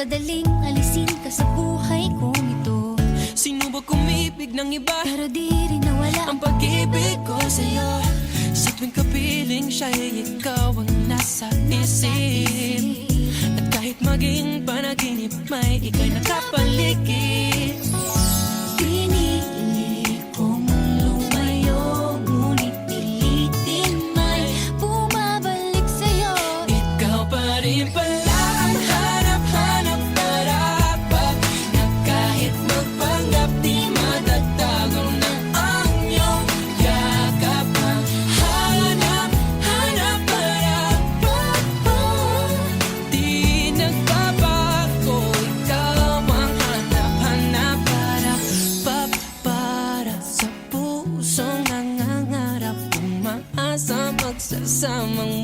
kadaling alisin ka sa buhay kong ito. Sino ba kumibig ng iba? Pero di rin nawala ang pag-ibig ko sa'yo. Sa tuwing kapiling siya'y ikaw ang nasa isip. At kahit maging panaginip, may ika'y nakapaligid. Pinili kong lumayo, ngunit pilitin may bumabalik sa'yo. Ikaw pa rin pala ang hanap-hanap marapat, na kahit magpanggap di matatago na ang iyong yakap. Ang hanap-hanap marapat, di nagbabago. Ikaw ang hanap-hanap marapat, para sa pusong nangangarap, umaasa magsasamang